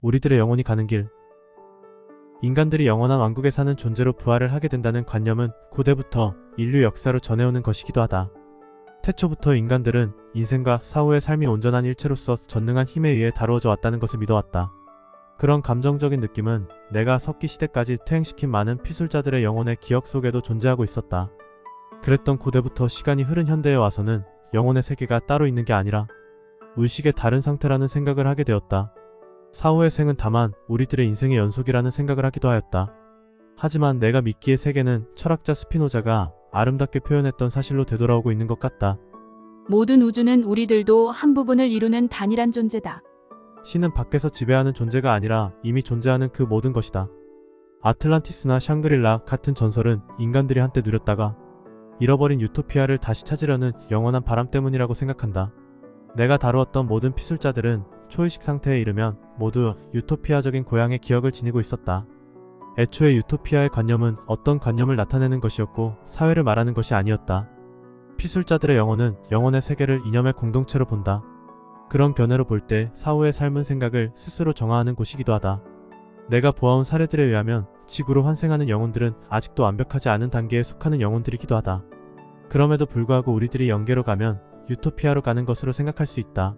우리들의 영혼이 가는 길. 인간들이 영원한 왕국에 사는 존재로 부활을 하게 된다는 관념은 고대부터 인류 역사로 전해오는 것이기도 하다. 태초부터 인간들은 인생과 사후의 삶이 온전한 일체로서 전능한 힘에 의해 다루어져 왔다는 것을 믿어왔다. 그런 감정적인 느낌은 내가 석기 시대까지 퇴행시킨 많은 피술자들의 영혼의 기억 속에도 존재하고 있었다. 그랬던 고대부터 시간이 흐른 현대에 와서는 영혼의 세계가 따로 있는 게 아니라 의식의 다른 상태라는 생각을 하게 되었다. 사후의 생은 다만 우리들의 인생의 연속이라는 생각을 하기도 하였다. 하지만 내가 믿기에 세계는 철학자 스피노자가 아름답게 표현했던 사실로 되돌아오고 있는 것 같다. 모든 우주는 우리들도 한 부분을 이루는 단일한 존재다. 신은 밖에서 지배하는 존재가 아니라 이미 존재하는 그 모든 것이다. 아틀란티스나 샹그릴라 같은 전설은 인간들이 한때 누렸다가 잃어버린 유토피아를 다시 찾으려는 영원한 바람 때문이라고 생각한다. 내가 다루었던 모든 피술자들은 초의식 상태에 이르면 모두 유토피아적인 고향의 기억을 지니고 있었다. 애초에 유토피아의 관념은 어떤 관념을 나타내는 것이었고 사회를 말하는 것이 아니었다. 피술자들의 영혼은 영혼의 세계를 이념의 공동체로 본다. 그런 견해로 볼 때 사후의 삶은 생각을 스스로 정화하는 곳이기도 하다. 내가 보아온 사례들에 의하면 지구로 환생하는 영혼들은 아직도 완벽하지 않은 단계에 속하는 영혼들이기도 하다. 그럼에도 불구하고 우리들이 영계로 가면 유토피아로 가는 것으로 생각할 수 있다.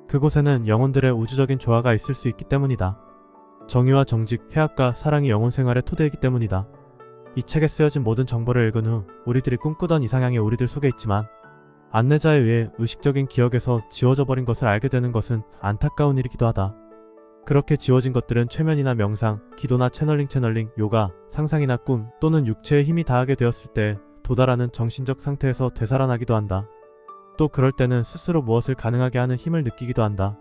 그곳에는 영혼들의 우주적인 조화가 있을 수 있기 때문이다. 정의와 정직, 해악과 사랑이 영혼 생활의 토대이기 때문이다. 이 책에 쓰여진 모든 정보를 읽은 후 우리들이 꿈꾸던 이상향이 우리들 속에 있지만 안내자에 의해 의식적인 기억에서 지워져 버린 것을 알게 되는 것은 안타까운 일이기도 하다. 그렇게 지워진 것들은 최면이나 명상, 기도나 채널링, 요가, 상상이나 꿈 또는 육체의 힘이 다하게 되었을 때 도달하는 정신적 상태에서 되살아나기도 한다. 또 그럴 때는 스스로 무엇을 가능하게 하는 힘을 느끼기도 한다.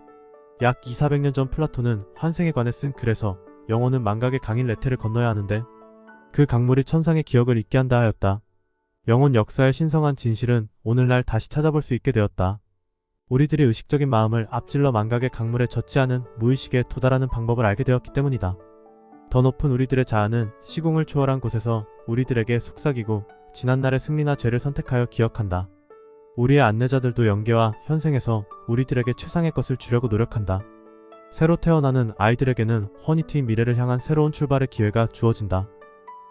약 200~400년 전 플라톤은 환생에 관해 쓴 글에서 영혼은 망각의 강인 레테를 건너야 하는데 그 강물이 천상의 기억을 잊게 한다 하였다. 영혼 역사의 신성한 진실은 오늘날 다시 찾아볼 수 있게 되었다. 우리들이 의식적인 마음을 앞질러 망각의 강물에 젖지 않은 무의식에 도달하는 방법을 알게 되었기 때문이다. 더 높은 우리들의 자아는 시공을 초월한 곳에서 우리들에게 속삭이고 지난날의 승리나 죄를 선택하여 기억한다. 우리의 안내자들도 영계와 현생에서 우리들에게 최상의 것을 주려고 노력한다. 새로 태어나는 아이들에게는 훤히 트인 미래를 향한 새로운 출발의 기회가 주어진다.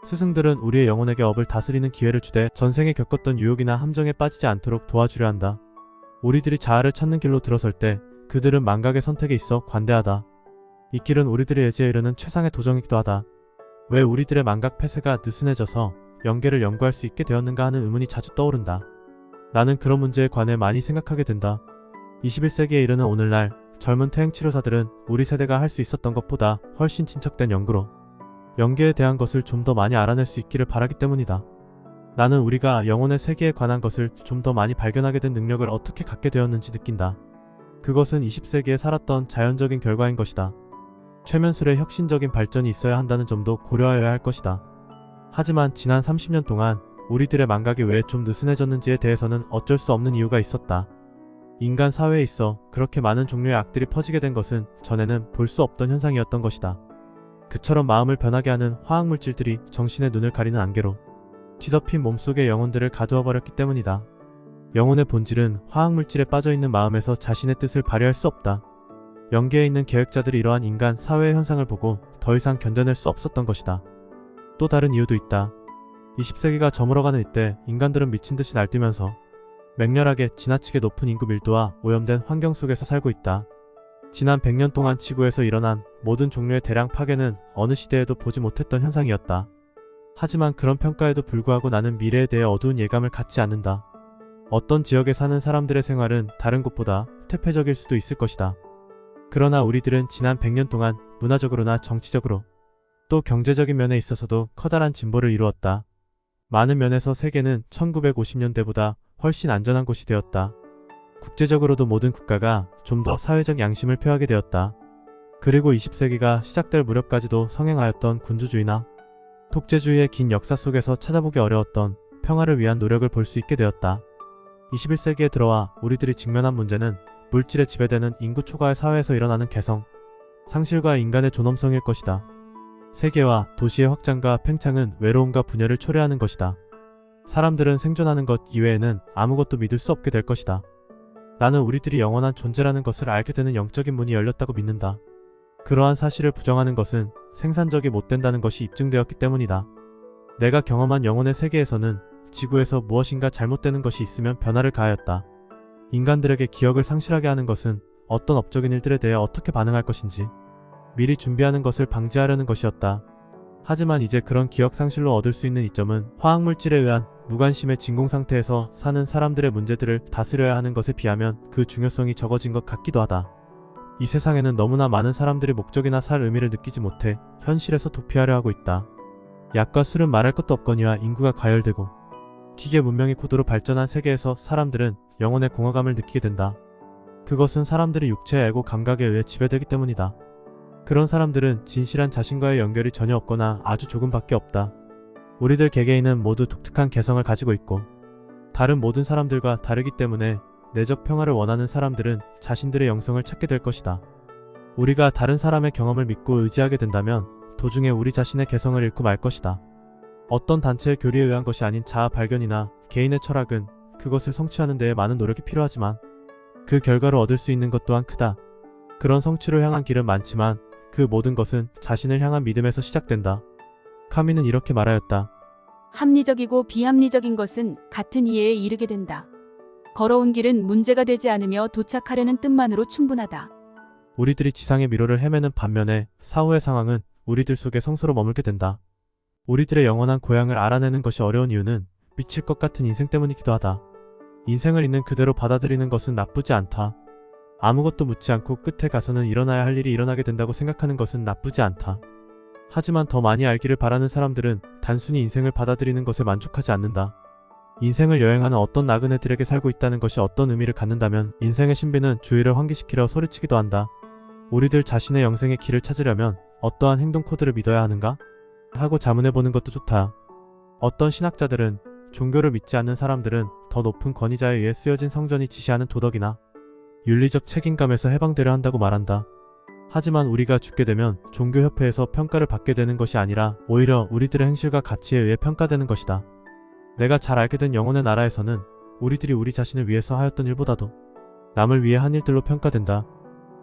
스승들은 우리의 영혼에게 업을 다스리는 기회를 주되 전생에 겪었던 유혹이나 함정에 빠지지 않도록 도와주려 한다. 우리들이 자아를 찾는 길로 들어설 때 그들은 망각의 선택에 있어 관대하다. 이 길은 우리들의 예지에 이르는 최상의 도정이기도 하다. 왜 우리들의 망각 폐쇄가 느슨해져서 영계를 연구할 수 있게 되었는가 하는 의문이 자주 떠오른다. 나는 그런 문제에 관해 많이 생각하게 된다. 21세기에 이르는 오늘날 젊은 퇴행치료사들은 우리 세대가 할 수 있었던 것보다 훨씬 친척된 연구로 영계에 대한 것을 좀 더 많이 알아낼 수 있기를 바라기 때문이다. 나는 우리가 영혼의 세계에 관한 것을 좀 더 많이 발견하게 된 능력을 어떻게 갖게 되었는지 느낀다. 그것은 20세기에 살았던 자연적인 결과인 것이다. 최면술의 혁신적인 발전이 있어야 한다는 점도 고려하여야 할 것이다. 하지만 지난 30년 동안 우리들의 망각이 왜 좀 느슨해졌는지에 대해서는 어쩔 수 없는 이유가 있었다. 인간 사회에 있어 그렇게 많은 종류의 악들이 퍼지게 된 것은 전에는 볼 수 없던 현상이었던 것이다. 그처럼 마음을 변하게 하는 화학물질들이 정신의 눈을 가리는 안개로 뒤덮인 몸속의 영혼들을 가두어 버렸기 때문이다. 영혼의 본질은 화학물질에 빠져있는 마음에서 자신의 뜻을 발휘할 수 없다. 영계에 있는 계획자들이 이러한 인간 사회의 현상을 보고 더 이상 견뎌낼 수 없었던 것이다. 또 다른 이유도 있다. 20세기가 저물어가는 이때 인간들은 미친듯이 날뛰면서 맹렬하게 지나치게 높은 인구 밀도와 오염된 환경 속에서 살고 있다. 지난 100년 동안 지구에서 일어난 모든 종류의 대량 파괴는 어느 시대에도 보지 못했던 현상이었다. 하지만 그런 평가에도 불구하고 나는 미래에 대해 어두운 예감을 갖지 않는다. 어떤 지역에 사는 사람들의 생활은 다른 곳보다 퇴폐적일 수도 있을 것이다. 그러나 우리들은 지난 100년 동안 문화적으로나 정치적으로 또 경제적인 면에 있어서도 커다란 진보를 이루었다. 많은 면에서 세계는 1950년대보다 훨씬 안전한 곳이 되었다. 국제적으로도 모든 국가가 좀 더 사회적 양심을 표하게 되었다. 그리고 20세기가 시작될 무렵까지도 성행하였던 군주주의나 독재주의의 긴 역사 속에서 찾아보기 어려웠던 평화를 위한 노력을 볼 수 있게 되었다. 21세기에 들어와 우리들이 직면한 문제는 물질에 지배되는 인구 초과의 사회에서 일어나는 개성, 상실과 인간의 존엄성일 것이다. 세계와 도시의 확장과 팽창은 외로움과 분열을 초래하는 것이다. 사람들은 생존하는 것 이외에는 아무것도 믿을 수 없게 될 것이다. 나는 우리들이 영원한 존재라는 것을 알게 되는 영적인 문이 열렸다고 믿는다. 그러한 사실을 부정하는 것은 생산적이 못 된다는 것이 입증되었기 때문이다. 내가 경험한 영혼의 세계에서는 지구에서 무엇인가 잘못되는 것이 있으면 변화를 가하였다. 인간들에게 기억을 상실하게 하는 것은 어떤 업적인 일들에 대해 어떻게 반응할 것인지 미리 준비하는 것을 방지하려는 것이었다. 하지만 이제 그런 기억 상실로 얻을 수 있는 이점은 화학물질에 의한 무관심의 진공 상태에서 사는 사람들의 문제들을 다스려야 하는 것에 비하면 그 중요성이 적어진 것 같기도 하다. 이 세상에는 너무나 많은 사람들이 목적이나 살 의미를 느끼지 못해 현실에서 도피하려 하고 있다. 약과 술은 말할 것도 없거니와 인구가 과열되고 기계 문명이 고도로 발전한 세계에서 사람들은 영혼의 공허감을 느끼게 된다. 그것은 사람들이 육체의 에고 감각에 의해 지배되기 때문이다. 그런 사람들은 진실한 자신과의 연결이 전혀 없거나 아주 조금밖에 없다. 우리들 개개인은 모두 독특한 개성을 가지고 있고 다른 모든 사람들과 다르기 때문에 내적 평화를 원하는 사람들은 자신들의 영성을 찾게 될 것이다. 우리가 다른 사람의 경험을 믿고 의지하게 된다면 도중에 우리 자신의 개성을 잃고 말 것이다. 어떤 단체의 교리에 의한 것이 아닌 자아 발견이나 개인의 철학은 그것을 성취하는 데에 많은 노력이 필요하지만 그 결과로 얻을 수 있는 것 또한 크다. 그런 성취를 향한 길은 많지만 그 모든 것은 자신을 향한 믿음에서 시작된다. 카미는 이렇게 말하였다. 합리적이고 비합리적인 것은 같은 이해에 이르게 된다. 걸어온 길은 문제가 되지 않으며 도착하려는 뜻만으로 충분하다. 우리들이 지상의 미로를 헤매는 반면에 사후의 상황은 우리들 속에 성소로 머물게 된다. 우리들의 영원한 고향을 알아내는 것이 어려운 이유는 미칠 것 같은 인생 때문이기도 하다. 인생을 있는 그대로 받아들이는 것은 나쁘지 않다. 아무것도 묻지 않고 끝에 가서는 일어나야 할 일이 일어나게 된다고 생각하는 것은 나쁘지 않다. 하지만 더 많이 알기를 바라는 사람들은 단순히 인생을 받아들이는 것에 만족하지 않는다. 인생을 여행하는 어떤 나그네들에게 살고 있다는 것이 어떤 의미를 갖는다면 인생의 신비는 주위를 환기시키려 소리치기도 한다. 우리들 자신의 영생의 길을 찾으려면 어떠한 행동 코드를 믿어야 하는가? 하고 자문해보는 것도 좋다. 어떤 신학자들은 종교를 믿지 않는 사람들은 더 높은 권위자에 의해 쓰여진 성전이 지시하는 도덕이나 윤리적 책임감에서 해방되려 한다고 말한다. 하지만 우리가 죽게 되면 종교협회에서 평가를 받게 되는 것이 아니라 오히려 우리들의 행실과 가치에 의해 평가되는 것이다. 내가 잘 알게 된 영혼의 나라에서는 우리들이 우리 자신을 위해서 하였던 일보다도 남을 위해 한 일들로 평가된다.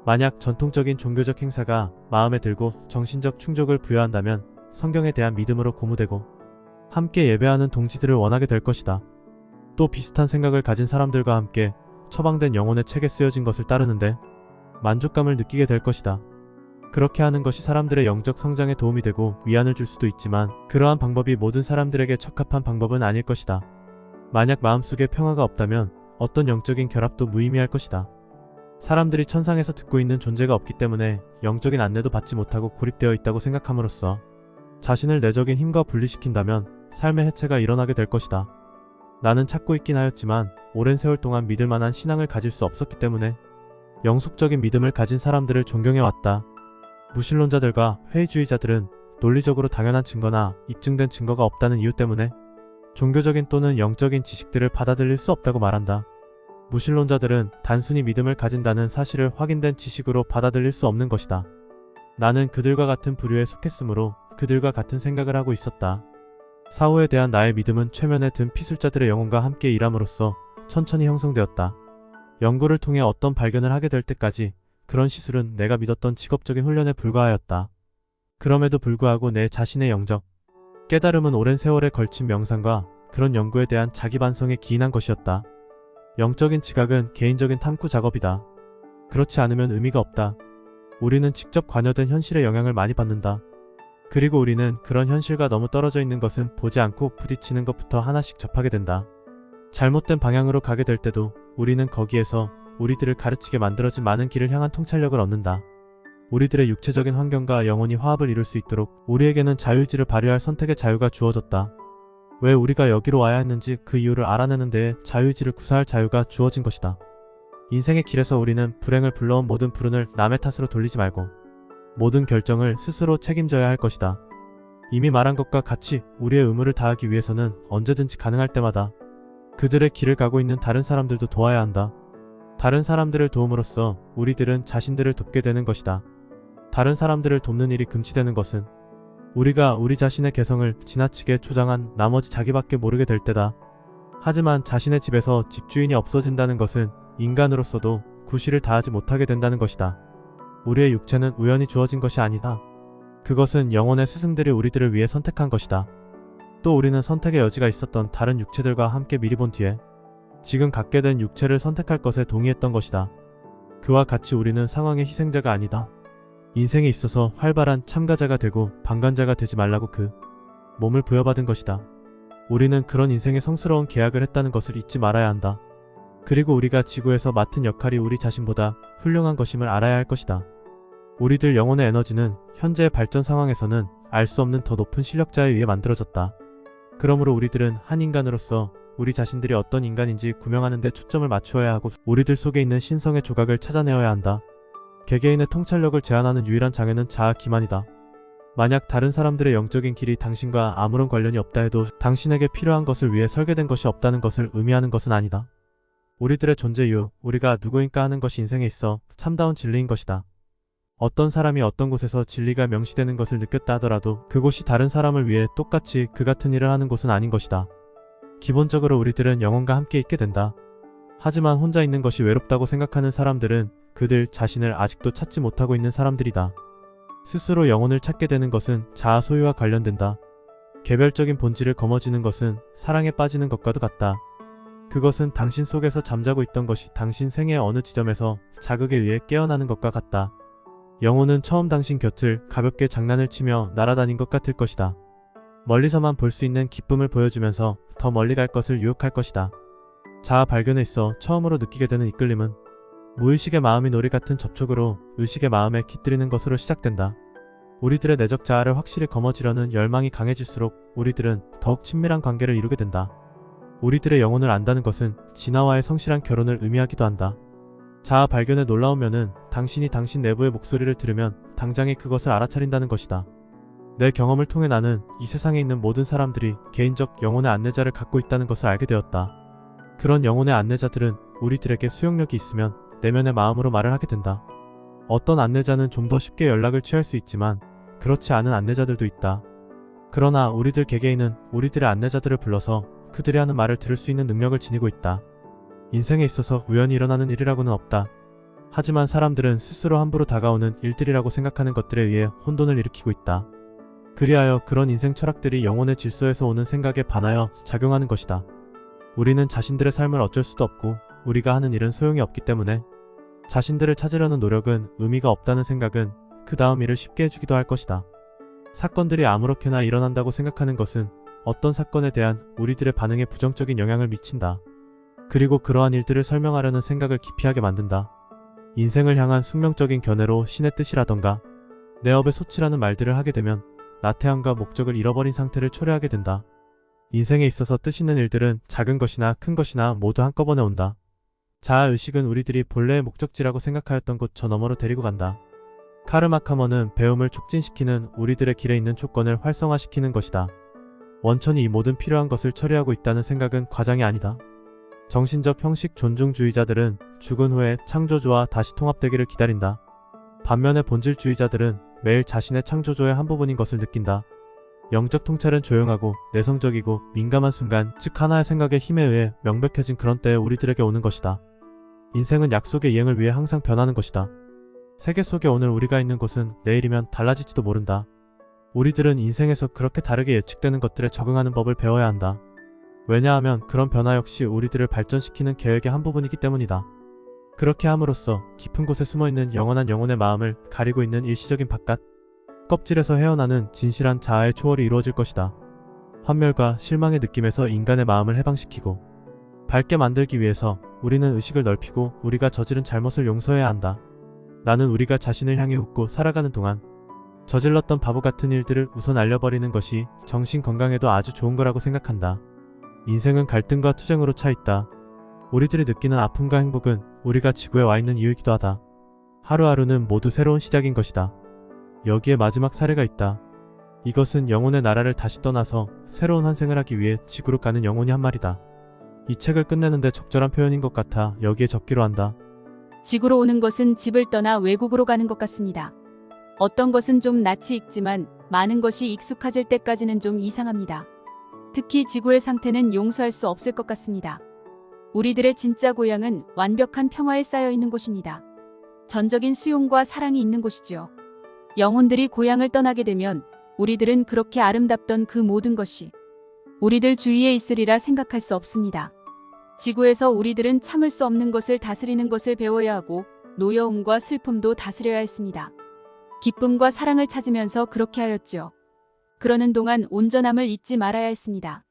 만약 전통적인 종교적 행사가 마음에 들고 정신적 충족을 부여한다면 성경에 대한 믿음으로 고무되고 함께 예배하는 동지들을 원하게 될 것이다. 또 비슷한 생각을 가진 사람들과 함께 처방된 영혼의 책에 쓰여진 것을 따르는데 만족감을 느끼게 될 것이다. 그렇게 하는 것이 사람들의 영적 성장에 도움이 되고 위안을 줄 수도 있지만 그러한 방법이 모든 사람들에게 적합한 방법은 아닐 것이다. 만약 마음속에 평화가 없다면 어떤 영적인 결합도 무의미할 것이다. 사람들이 천상에서 듣고 있는 존재가 없기 때문에 영적인 안내도 받지 못하고 고립되어 있다고 생각함으로써 자신을 내적인 힘과 분리시킨다면 삶의 해체가 일어나게 될 것이다. 나는 찾고 있긴 하였지만 오랜 세월 동안 믿을 만한 신앙을 가질 수 없었기 때문에 영속적인 믿음을 가진 사람들을 존경해왔다. 무신론자들과 회의주의자들은 논리적으로 당연한 증거나 입증된 증거가 없다는 이유 때문에 종교적인 또는 영적인 지식들을 받아들일 수 없다고 말한다. 무신론자들은 단순히 믿음을 가진다는 사실을 확인된 지식으로 받아들일 수 없는 것이다. 나는 그들과 같은 부류에 속했으므로 그들과 같은 생각을 하고 있었다. 사후에 대한 나의 믿음은 최면에 든 피술자들의 영혼과 함께 일함으로써 천천히 형성되었다. 연구를 통해 어떤 발견을 하게 될 때까지 그런 시술은 내가 믿었던 직업적인 훈련에 불과하였다. 그럼에도 불구하고 내 자신의 영적 깨달음은 오랜 세월에 걸친 명상과 그런 연구에 대한 자기 반성에 기인한 것이었다. 영적인 지각은 개인적인 탐구 작업이다. 그렇지 않으면 의미가 없다. 우리는 직접 관여된 현실의 영향을 많이 받는다. 그리고 우리는 그런 현실과 너무 떨어져 있는 것은 보지 않고 부딪히는 것부터 하나씩 접하게 된다. 잘못된 방향으로 가게 될 때도 우리는 거기에서 우리들을 가르치게 만들어진 많은 길을 향한 통찰력을 얻는다. 우리들의 육체적인 환경과 영혼이 화합을 이룰 수 있도록 우리에게는 자유의지를 발휘할 선택의 자유가 주어졌다. 왜 우리가 여기로 와야 했는지 그 이유를 알아내는 데에 자유의지를 구사할 자유가 주어진 것이다. 인생의 길에서 우리는 불행을 불러온 모든 불운을 남의 탓으로 돌리지 말고 모든 결정을 스스로 책임져야 할 것이다. 이미 말한 것과 같이 우리의 의무를 다하기 위해서는 언제든지 가능할 때마다 그들의 길을 가고 있는 다른 사람들도 도와야 한다. 다른 사람들을 도움으로써 우리들은 자신들을 돕게 되는 것이다. 다른 사람들을 돕는 일이 금지되는 것은 우리가 우리 자신의 개성을 지나치게 초장한 나머지 자기밖에 모르게 될 때다. 하지만 자신의 집에서 집주인이 없어진다는 것은 인간으로서도 구실을 다하지 못하게 된다는 것이다. 우리의 육체는 우연히 주어진 것이 아니다. 그것은 영혼의 스승들이 우리들을 위해 선택한 것이다. 또 우리는 선택의 여지가 있었던 다른 육체들과 함께 미리 본 뒤에 지금 갖게 된 육체를 선택할 것에 동의했던 것이다. 그와 같이 우리는 상황의 희생자가 아니다. 인생에 있어서 활발한 참가자가 되고 방관자가 되지 말라고 그 몸을 부여받은 것이다. 우리는 그런 인생의 성스러운 계약을 했다는 것을 잊지 말아야 한다. 그리고 우리가 지구에서 맡은 역할이 우리 자신보다 훌륭한 것임을 알아야 할 것이다. 우리들 영혼의 에너지는 현재의 발전 상황에서는 알 수 없는 더 높은 실력자에 의해 만들어졌다. 그러므로 우리들은 한 인간으로서 우리 자신들이 어떤 인간인지 구명하는 데 초점을 맞추어야 하고 우리들 속에 있는 신성의 조각을 찾아내어야 한다. 개개인의 통찰력을 제한하는 유일한 장애는 자아 기만이다. 만약 다른 사람들의 영적인 길이 당신과 아무런 관련이 없다 해도 당신에게 필요한 것을 위해 설계된 것이 없다는 것을 의미하는 것은 아니다. 우리들의 존재 이유, 우리가 누구인가 하는 것이 인생에 있어 참다운 진리인 것이다. 어떤 사람이 어떤 곳에서 진리가 명시되는 것을 느꼈다 하더라도 그곳이 다른 사람을 위해 똑같이 그 같은 일을 하는 곳은 아닌 것이다. 기본적으로 우리들은 영혼과 함께 있게 된다. 하지만 혼자 있는 것이 외롭다고 생각하는 사람들은 그들 자신을 아직도 찾지 못하고 있는 사람들이다. 스스로 영혼을 찾게 되는 것은 자아 소유와 관련된다. 개별적인 본질을 거머쥐는 것은 사랑에 빠지는 것과도 같다. 그것은 당신 속에서 잠자고 있던 것이 당신 생애의 어느 지점에서 자극에 의해 깨어나는 것과 같다. 영혼은 처음 당신 곁을 가볍게 장난을 치며 날아다닌 것 같을 것이다. 멀리서만 볼 수 있는 기쁨을 보여주면서 더 멀리 갈 것을 유혹할 것이다. 자아 발견에 있어 처음으로 느끼게 되는 이끌림은 무의식의 마음이 놀이 같은 접촉으로 의식의 마음에 깃들이는 것으로 시작된다. 우리들의 내적 자아를 확실히 거머쥐려는 열망이 강해질수록 우리들은 더욱 친밀한 관계를 이루게 된다. 우리들의 영혼을 안다는 것은 진화와의 성실한 결혼을 의미하기도 한다. 자아 발견의 놀라운 면은 당신이 당신 내부의 목소리를 들으면 당장에 그것을 알아차린다는 것이다. 내 경험을 통해 나는 이 세상에 있는 모든 사람들이 개인적 영혼의 안내자를 갖고 있다는 것을 알게 되었다. 그런 영혼의 안내자들은 우리들에게 수용력이 있으면 내면의 마음으로 말을 하게 된다. 어떤 안내자는 좀 더 쉽게 연락을 취할 수 있지만 그렇지 않은 안내자들도 있다. 그러나 우리들 개개인은 우리들의 안내자들을 불러서 그들이 하는 말을 들을 수 있는 능력을 지니고 있다. 인생에 있어서 우연히 일어나는 일이라고는 없다. 하지만 사람들은 스스로 함부로 다가오는 일들이라고 생각하는 것들에 의해 혼돈을 일으키고 있다. 그리하여 그런 인생 철학들이 영혼의 질서에서 오는 생각에 반하여 작용하는 것이다. 우리는 자신들의 삶을 어쩔 수도 없고 우리가 하는 일은 소용이 없기 때문에 자신들을 찾으려는 노력은 의미가 없다는 생각은 그 다음 일을 쉽게 해주기도 할 것이다. 사건들이 아무렇게나 일어난다고 생각하는 것은 어떤 사건에 대한 우리들의 반응에 부정적인 영향을 미친다. 그리고 그러한 일들을 설명하려는 생각을 기피하게 만든다. 인생을 향한 숙명적인 견해로 신의 뜻이라던가 내 업의 소치라는 말들을 하게 되면 나태함과 목적을 잃어버린 상태를 초래하게 된다. 인생에 있어서 뜻 있는 일들은 작은 것이나 큰 것이나 모두 한꺼번에 온다. 자아의식은 우리들이 본래의 목적지라고 생각하였던 곳 저 너머로 데리고 간다. 카르마카머는 배움을 촉진시키는 우리들의 길에 있는 조건을 활성화시키는 것이다. 원천이 이 모든 필요한 것을 처리하고 있다는 생각은 과장이 아니다. 정신적 형식 존중주의자들은 죽은 후에 창조주와 다시 통합되기를 기다린다. 반면에 본질주의자들은 매일 자신의 창조조의 한 부분인 것을 느낀다. 영적 통찰은 조용하고 내성적이고 민감한 순간, 즉 하나의 생각의 힘에 의해 명백해진 그런 때에 우리들에게 오는 것이다. 인생은 약속의 이행을 위해 항상 변하는 것이다. 세계 속에 오늘 우리가 있는 곳은 내일이면 달라질지도 모른다. 우리들은 인생에서 그렇게 다르게 예측되는 것들에 적응하는 법을 배워야 한다. 왜냐하면 그런 변화 역시 우리들을 발전시키는 계획의 한 부분이기 때문이다. 그렇게 함으로써 깊은 곳에 숨어있는 영원한 영혼의 마음을 가리고 있는 일시적인 바깥 껍질에서 헤어나는 진실한 자아의 초월이 이루어질 것이다. 환멸과 실망의 느낌에서 인간의 마음을 해방시키고 밝게 만들기 위해서 우리는 의식을 넓히고 우리가 저지른 잘못을 용서해야 한다. 나는 우리가 자신을 향해 웃고 살아가는 동안 저질렀던 바보 같은 일들을 우선 알려버리는 것이 정신 건강에도 아주 좋은 거라고 생각한다. 인생은 갈등과 투쟁으로 차 있다. 우리들이 느끼는 아픔과 행복은 우리가 지구에 와 있는 이유이기도 하다. 하루하루는 모두 새로운 시작인 것이다. 여기에 마지막 사례가 있다. 이것은 영혼의 나라를 다시 떠나서 새로운 환생을 하기 위해 지구로 가는 영혼이 한 말이다. 이 책을 끝내는데 적절한 표현인 것 같아 여기에 적기로 한다. 지구로 오는 것은 집을 떠나 외국으로 가는 것 같습니다. 어떤 것은 좀 낯이 익지만 많은 것이 익숙해질 때까지는 좀 이상합니다. 특히 지구의 상태는 용서할 수 없을 것 같습니다. 우리들의 진짜 고향은 완벽한 평화에 쌓여 있는 곳입니다. 전적인 수용과 사랑이 있는 곳이지요. 영혼들이 고향을 떠나게 되면 우리들은 그렇게 아름답던 그 모든 것이 우리들 주위에 있으리라 생각할 수 없습니다. 지구에서 우리들은 참을 수 없는 것을 다스리는 것을 배워야 하고 노여움과 슬픔도 다스려야 했습니다. 기쁨과 사랑을 찾으면서 그렇게 하였지요. 그러는 동안 온전함을 잊지 말아야 했습니다.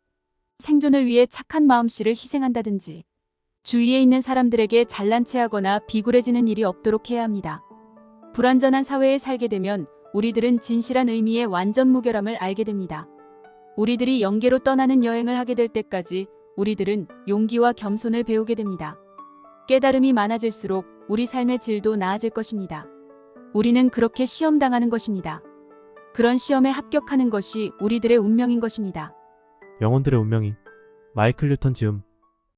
생존을 위해 착한 마음씨를 희생한다든지 주위에 있는 사람들에게 잘난 체하거나 비굴해지는 일이 없도록 해야 합니다. 불완전한 사회에 살게 되면 우리들은 진실한 의미의 완전 무결함을 알게 됩니다. 우리들이 영계로 떠나는 여행을 하게 될 때까지 우리들은 용기와 겸손을 배우게 됩니다. 깨달음이 많아질수록 우리 삶의 질도 나아질 것입니다. 우리는 그렇게 시험당하는 것입니다. 그런 시험에 합격하는 것이 우리들의 운명인 것입니다. 영혼들의 운명이 마이클 뉴턴 지음